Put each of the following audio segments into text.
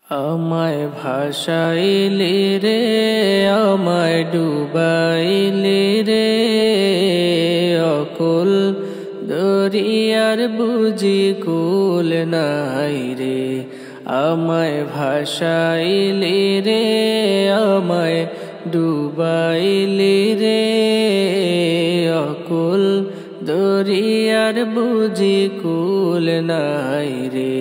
আমায় ভাসাইলি রে, আমায় ডুবাইলি রে, অকুল দরিয়ার বুঝি কুল নাই রে। আমায় ভাসাইলি রে, আমায় ডুবাইলি রে, অকুল দরিয়ার বুঝি কুল নাই রে।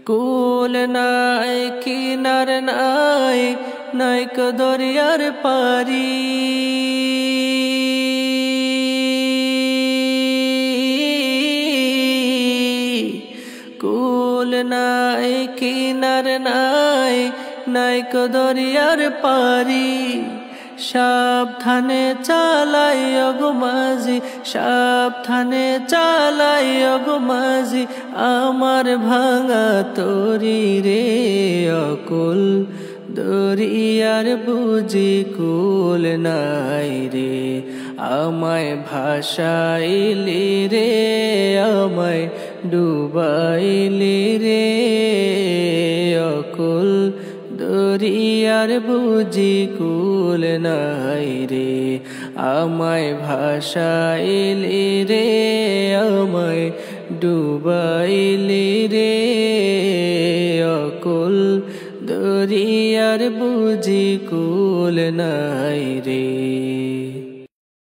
কুল নাই কিনার নাই, নাইক দরিয়ার পারি। কুল নাই কিনার নাই, নাইক দরিয়ার পারি। সাবধানে চালাই গো মাঝি, সাবধানে চালাই গো মাঝি, আমার ভাঙা তরি রে। অকুল দরিয়ার বুঝি কুল নাই রে। আমায় ভাসাইলি রে, আমায় ডুবাইলি রে, অকুল দরিয়ার বুঝি কুল নাই রে। আমায় ভাসাইলি রে, আমায় ডুবাইলি রে, অকুল দরিয়ার বুঝি কুল নাই রে।